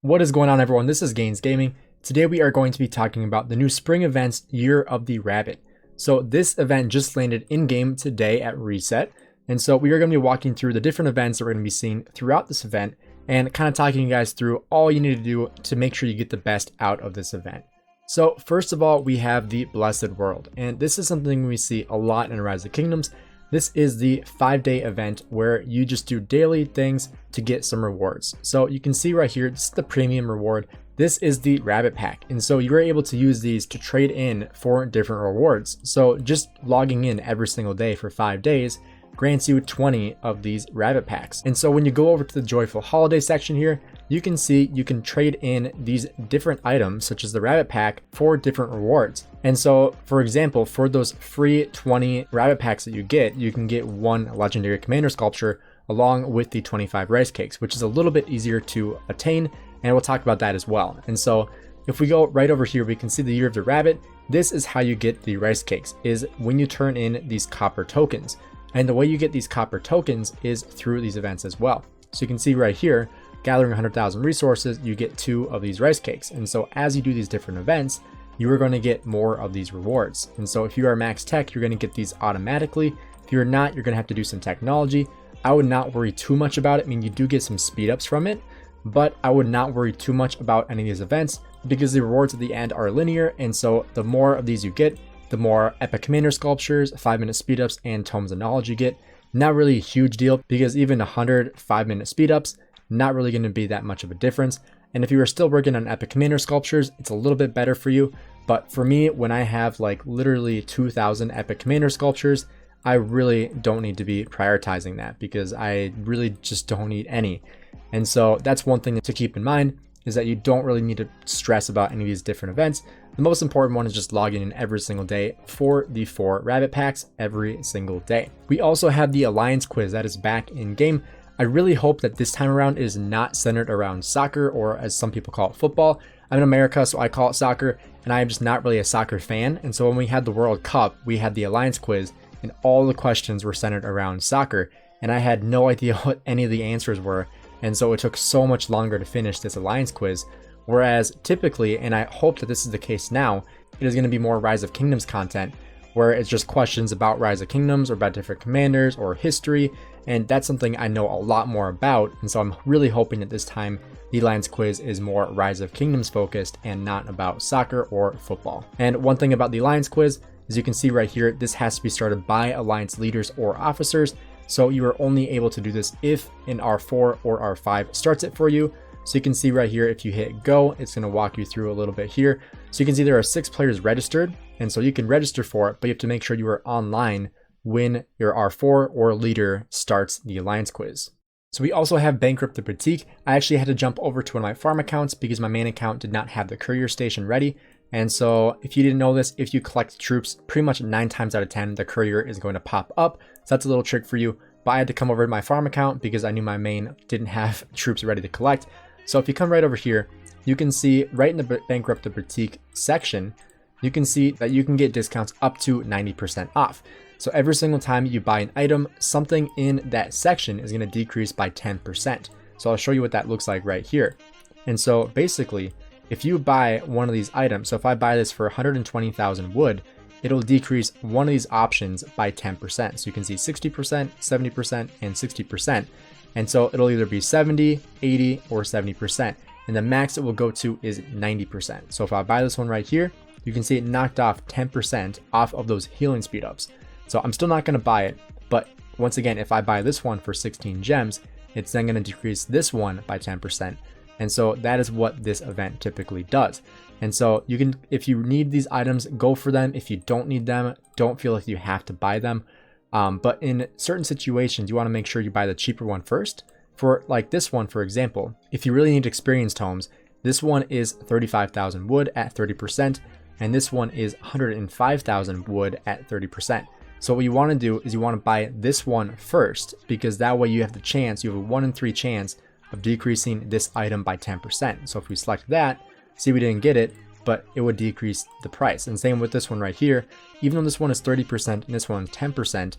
What is going on, everyone? This is Gainz Gaming. Today we are going to be talking about the new spring events, Year of the Rabbit. So this event just landed in-game today at reset. And so we are going to be walking through the different events that we're going to be seeing throughout this event and kind of talking you guys through all you need to do to make sure you get the best out of this event. So first of all, we have the Blessed World. And this is something we see a lot in Rise of Kingdoms. This is the 5-day event where you just do daily things to get some rewards. So you can see right here, this is the premium reward. This is the rabbit pack. And so you're able to use these to trade in for different rewards. So just logging in every single day for 5 days grants you 20 of these rabbit packs. And so when you go over to the joyful holiday section here, you can see you can trade in these different items such as the rabbit pack for different rewards. And so for example, for those free 20 rabbit packs that you can get one legendary commander sculpture along with the 25 rice cakes, which is a little bit easier to attain. And we'll talk about that as well. And so if we go right over here, we can see the Year of the Rabbit. This is how you get the rice cakes, is when you turn in these copper tokens. And the way you get these copper tokens is through these events as well. So you can see right here, gathering 100,000 resources, you get 2 of these rice cakes. And so as you do these different events, you are going to get more of these rewards. And so if you are max tech, you're going to get these automatically. If you're not, you're going to have to do some technology. I would not worry too much about it. I mean, you do get some speed ups from it, but I would not worry too much about any of these events because the rewards at the end are linear. And so the more of these you get, the more epic commander sculptures, 5-minute speedups, and tomes of knowledge you get. Not really a huge deal because even 100 5-minute speedups, not really going to be that much of a difference. And if you are still working on epic commander sculptures, it's a little bit better for you. But for me, when I have like literally 2,000 epic commander sculptures, I really don't need to be prioritizing that because I really just don't need any. And so that's one thing to keep in mind, is that you don't really need to stress about any of these different events. The most important one is just logging in every single day for the 4 rabbit packs every single day. We also have the Alliance quiz that is back in game. I really hope that this time around is not centered around soccer, or as some people call it, football. I'm in America, so I call it soccer, and I am just not really a soccer fan. And so when we had the World Cup, we had the Alliance quiz, and all the questions were centered around soccer. And I had no idea what any of the answers were. And so it took so much longer to finish this Alliance quiz. Whereas typically, and I hope that this is the case now, it is going to be more Rise of Kingdoms content, where it's just questions about Rise of Kingdoms or about different commanders or history. And that's something I know a lot more about. And so I'm really hoping that this time the Alliance quiz is more Rise of Kingdoms focused and not about soccer or football. And one thing about the Alliance quiz, as you can see right here, this has to be started by Alliance leaders or officers. So you are only able to do this if an R4 or R5 starts it for you. So you can see right here, if you hit go, it's going to walk you through a little bit here. So you can see there are 6 players registered. And so you can register for it, but you have to make sure you are online when your R4 or leader starts the Alliance quiz. So we also have Bankruptcy The Critique. I actually had to jump over to one of my farm accounts because my main account did not have the courier station ready. And so if you didn't know this, if you collect troops, pretty much 9 times out of 10, the courier is going to pop up. So that's a little trick for you. But I had to come over to my farm account because I knew my main didn't have troops ready to collect. So if you come right over here, you can see right in the Bankruptcy The Critique section, you can see that you can get discounts up to 90% off. So every single time you buy an item, something in that section is going to decrease by 10%. So I'll show you what that looks like right here. And so basically, if you buy one of these items, so if I buy this for 120,000 wood, it'll decrease one of these options by 10%. So you can see 60%, 70%, and 60%. And so it'll either be 70, 80, or 70%. And the max it will go to is 90%. So if I buy this one right here, you can see it knocked off 10% off of those healing speed ups. So I'm still not going to buy it. But once again, if I buy this one for 16 gems, it's then going to decrease this one by 10%. And so that is what this event typically does. And so you can, if you need these items, go for them. If you don't need them, don't feel like you have to buy them. But in certain situations, you want to make sure you buy the cheaper one first. For like this one, for example, if you really need experience tomes, this one is 35,000 wood at 30%, and this one is 105,000 wood at 30%. So what you want to do is you want to buy this one first, because that way you have the chance, you have a 1 in 3 chance of decreasing this item by 10%. So if we select that, see we didn't get it, but it would decrease the price. And same with this one right here. Even though this one is 30% and this one is 10%,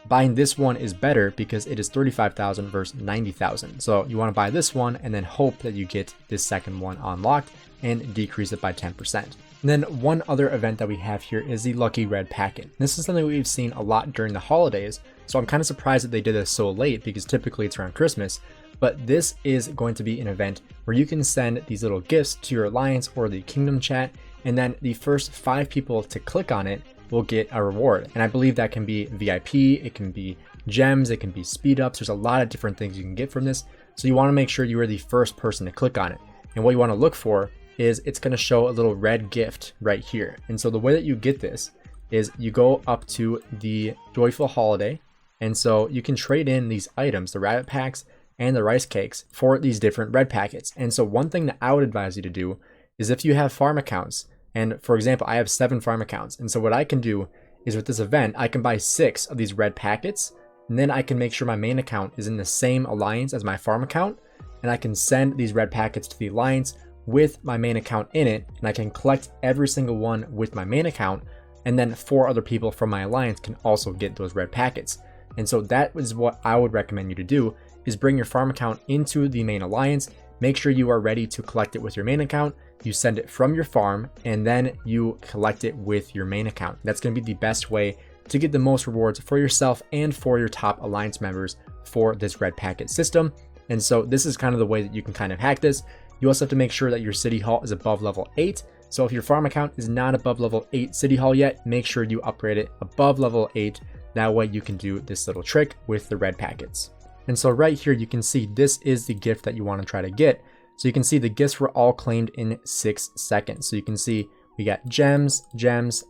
buying this one is better because it is 35,000 versus 90,000. So you want to buy this one and then hope that you get this second one unlocked and decrease it by 10%. And then one other event that we have here is the Lucky Red Packet. This is something we've seen a lot during the holidays, so I'm kind of surprised that they did this so late because typically it's around Christmas. But this is going to be an event where you can send these little gifts to your alliance or the kingdom chat, and then the first 5 people to click on it will get a reward. And I believe that can be VIP, it can be gems, it can be speed ups. There's a lot of different things you can get from this. So you want to make sure you are the first person to click on it. And what you want to look for is it's going to show a little red gift right here. And so the way that you get this is you go up to the Joyful Holiday. And so you can trade in these items, the rabbit packs and the rice cakes, for these different red packets. And so one thing that I would advise you to do is if you have farm accounts, and for example, I have 7 farm accounts. And so what I can do is with this event, I can buy 6 of these red packets, and then I can make sure my main account is in the same alliance as my farm account. And I can send these red packets to the alliance with my main account in it, and I can collect every single one with my main account. And then 4 other people from my alliance can also get those red packets. And so that is what I would recommend you to do, is bring your farm account into the main alliance, make sure you are ready to collect it with your main account, you send it from your farm, and then you collect it with your main account. That's going to be the best way to get the most rewards for yourself and for your top alliance members for this red packet system. And so this is kind of the way that you can kind of hack this. You also have to make sure that your city hall is above level 8. So if your farm account is not above level 8 city hall yet, make sure you upgrade it above level 8. That way you can do this little trick with the red packets. And so right here, you can see this is the gift that you want to try to get. So you can see the gifts were all claimed in 6 seconds. So you can see we got gems,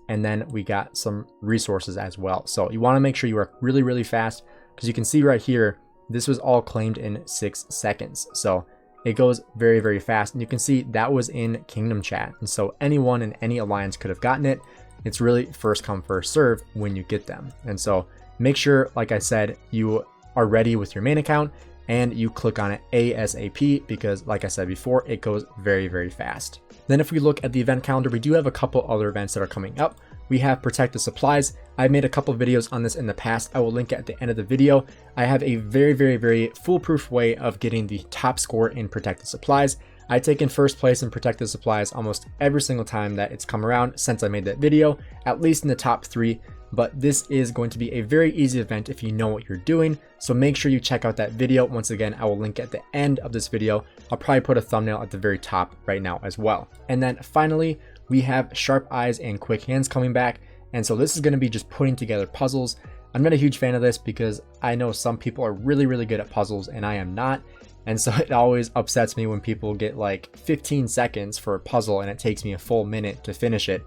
and then we got some resources as well. So you want to make sure you work really, really fast, because you can see right here, this was all claimed in 6 seconds. So it goes very, very fast. And you can see that was in Kingdom Chat. And so anyone in any alliance could have gotten it. It's really first come, first serve when you get them. And so make sure, like I said, you are ready with your main account and you click on it ASAP, because like I said before, it goes very, very fast. Then if we look at the event calendar, we do have a couple other events that are coming up. We have Protect the Supplies. I've made a couple of videos on this in the past. I will link it at the end of the video. I have a very, very, very foolproof way of getting the top score in Protect the Supplies. I've taken first place in Protect the Supplies almost every single time that it's come around since I made that video, at least in the top 3. But this is going to be a very easy event if you know what you're doing. So make sure you check out that video. Once again, I will link at the end of this video. I'll probably put a thumbnail at the very top right now as well. And then finally, we have Sharp Eyes and Quick Hands coming back. And so this is going to be just putting together puzzles. I'm not a huge fan of this because I know some people are really, really good at puzzles and I am not. And so it always upsets me when people get like 15 seconds for a puzzle and it takes me a full minute to finish it.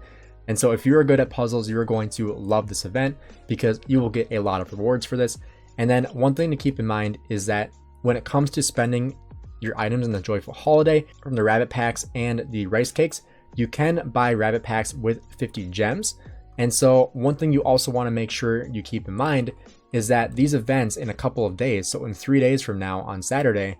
And so if you're good at puzzles, you're going to love this event because you will get a lot of rewards for this. And then one thing to keep in mind is that when it comes to spending your items in the Joyful Holiday from the rabbit packs and the rice cakes, you can buy rabbit packs with 50 gems. And so one thing you also want to make sure you keep in mind is that these events in a couple of days, so in 3 days from now on Saturday,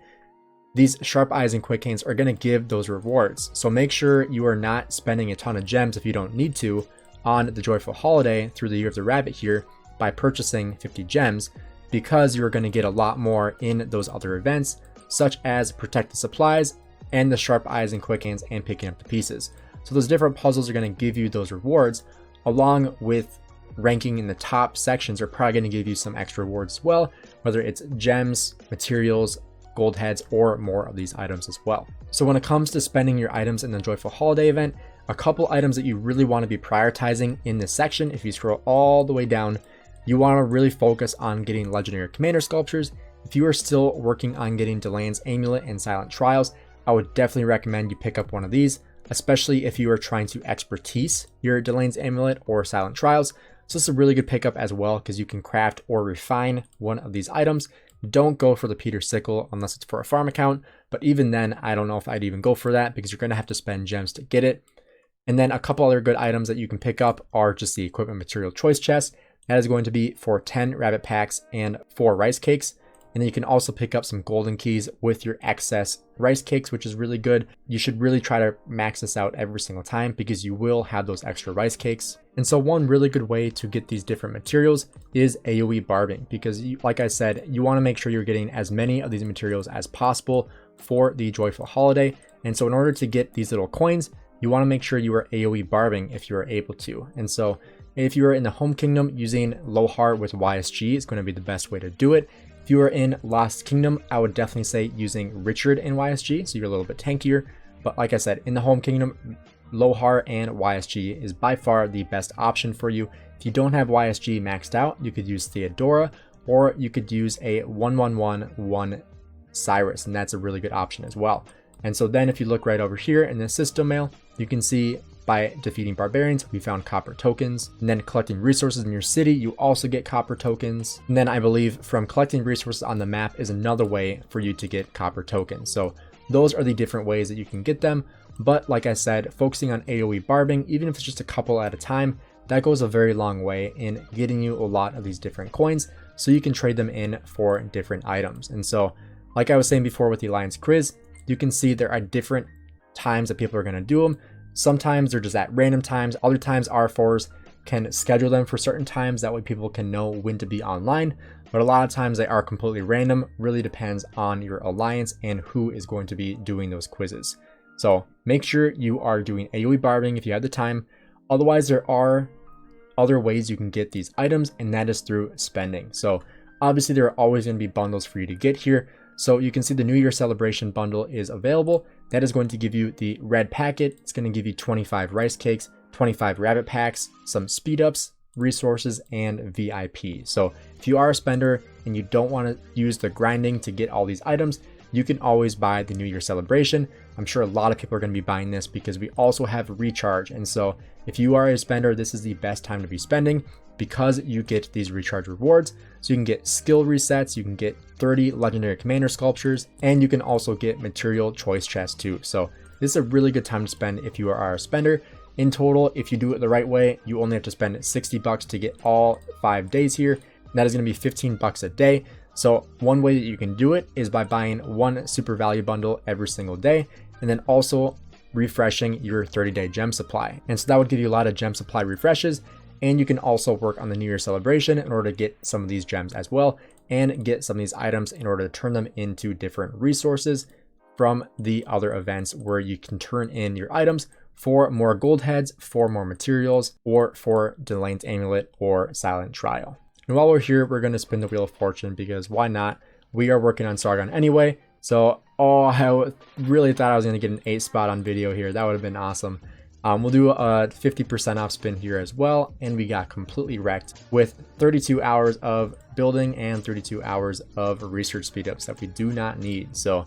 these Sharp Eyes and Quick Hands are going to give those rewards. So make sure you are not spending a ton of gems if you don't need to on the Joyful Holiday through the Year of the Rabbit here by purchasing 50 gems, because you're going to get a lot more in those other events, such as Protect the Supplies and the Sharp Eyes and Quick Hands and picking up the pieces. So those different puzzles are going to give you those rewards, along with ranking in the top sections are probably going to give you some extra rewards as well, whether it's gems, materials, gold heads, or more of these items as well. So when it comes to spending your items in the Joyful Holiday event, a couple items that you really want to be prioritizing in this section, if you scroll all the way down, you want to really focus on getting Legendary Commander Sculptures. If you are still working on getting Delan's Amulet and Silent Trials, I would definitely recommend you pick up one of these, especially if you are trying to expertise your Delan's Amulet or Silent Trials. So this is a really good pickup as well, because you can craft or refine one of these items. Don't go for the Peter Sickle unless it's for a farm account, but even then, I don't know if I'd even go for that because you're going to have to spend gems to get it. And then a couple other good items that you can pick up are just the Equipment Material Choice Chest. That is going to be for 10 rabbit packs and 4 rice cakes. And then you can also pick up some golden keys with your excess rice cakes, which is really good. You should really try to max this out every single time because you will have those extra rice cakes. And so one really good way to get these different materials is AOE Barbing, because like I said, you want to make sure you're getting as many of these materials as possible for the joyful holiday. And so in order to get these little coins, you want to make sure you are AOE Barbing if you are able to. And so if you are in the home kingdom, using Lohar with YSG is going to be the best way to do it. If you are in Lost Kingdom, I would definitely say using Richard in YSG, so you're a little bit tankier. But like I said, in the home kingdom, Lohar and YSG is by far the best option for you. If you don't have YSG maxed out, you could use Theodora, or you could use a 1111 Cyrus, and that's a really good option as well. And so then if you look right over here in the system mail, you can see by defeating barbarians, we found copper tokens. And then collecting resources in your city, you also get copper tokens. And then I believe from collecting resources on the map is another way for you to get copper tokens. So those are the different ways that you can get them. But like I said, focusing on AOE Barbing, even if it's just a couple at a time, that goes a very long way in getting you a lot of these different coins so you can trade them in for different items. And so like I was saying before with the Alliance Quiz, you can see there are different times that people are going to do them. Sometimes they're just at random times. Other times R4s can schedule them for certain times. That way people can know when to be online. But a lot of times they are completely random. Really depends on your alliance and who is going to be doing those quizzes. So make sure you are doing AOE Barbing if you have the time. Otherwise, there are other ways you can get these items, and that is through spending. So obviously there are always going to be bundles for you to get here. So you can see the New Year celebration bundle is available. That is going to give you the red packet. It's going to give you 25 rice cakes, 25 rabbit packs, some speed ups, resources, and VIP. So if you are a spender and you don't want to use the grinding to get all these items, you can always buy the New Year celebration. I'm sure a lot of people are going to be buying this because we also have recharge. And so if you are a spender, this is the best time to be spending because you get these recharge rewards. So you can get skill resets, you can get 30 legendary commander sculptures, and you can also get material choice chests too. So this is a really good time to spend if you are a spender. In total, if you do it the right way, you only have to spend 60 bucks to get all 5 days here. That is going to be 15 bucks a day. So one way that you can do it is by buying one super value bundle every single day, and then also refreshing your 30-day gem supply. And so that would give you a lot of gem supply refreshes. And you can also work on the New Year celebration in order to get some of these gems as well, and get some of these items in order to turn them into different resources from the other events where you can turn in your items for more gold heads, for more materials, or for Delane's Amulet or Silent Trial. And while we're here, we're going to spin the Wheel of Fortune because why not? We are working on Sargon anyway. So, I really thought I was going to get an 8 spot on video here. That would have been awesome. We'll do a 50% off spin here as well, and we got completely wrecked with 32 hours of building and 32 hours of research speedups that we do not need. So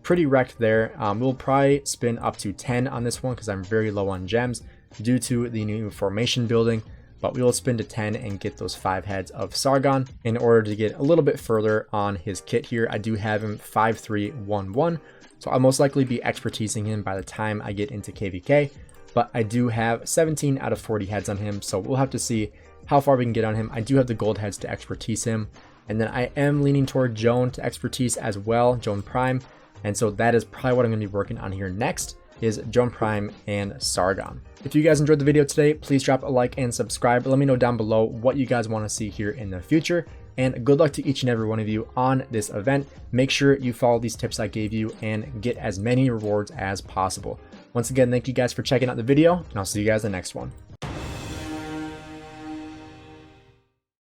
pretty wrecked there. We'll probably spin up to 10 on this one because I'm very low on gems due to the new formation building, but we will spin to 10 and get those 5 heads of Sargon in order to get a little bit further on his kit here. I do have him 5311, so I'll most likely be expertising him by the time I get into KVK. But I do have 17 out of 40 heads on him, so we'll have to see how far we can get on him. I do have the gold heads to expertise him, and then I am leaning toward Joan to expertise as well, Joan Prime, and so that is probably what I'm going to be working on here next, is Joan Prime and Sargon. If you guys enjoyed the video today, please drop a like and subscribe. Let me know down below what you guys want to see here in the future, and good luck to each and every one of you on this event. Make sure you follow these tips I gave you and get as many rewards as possible. Once again, thank you guys for checking out the video, and I'll see you guys in the next one.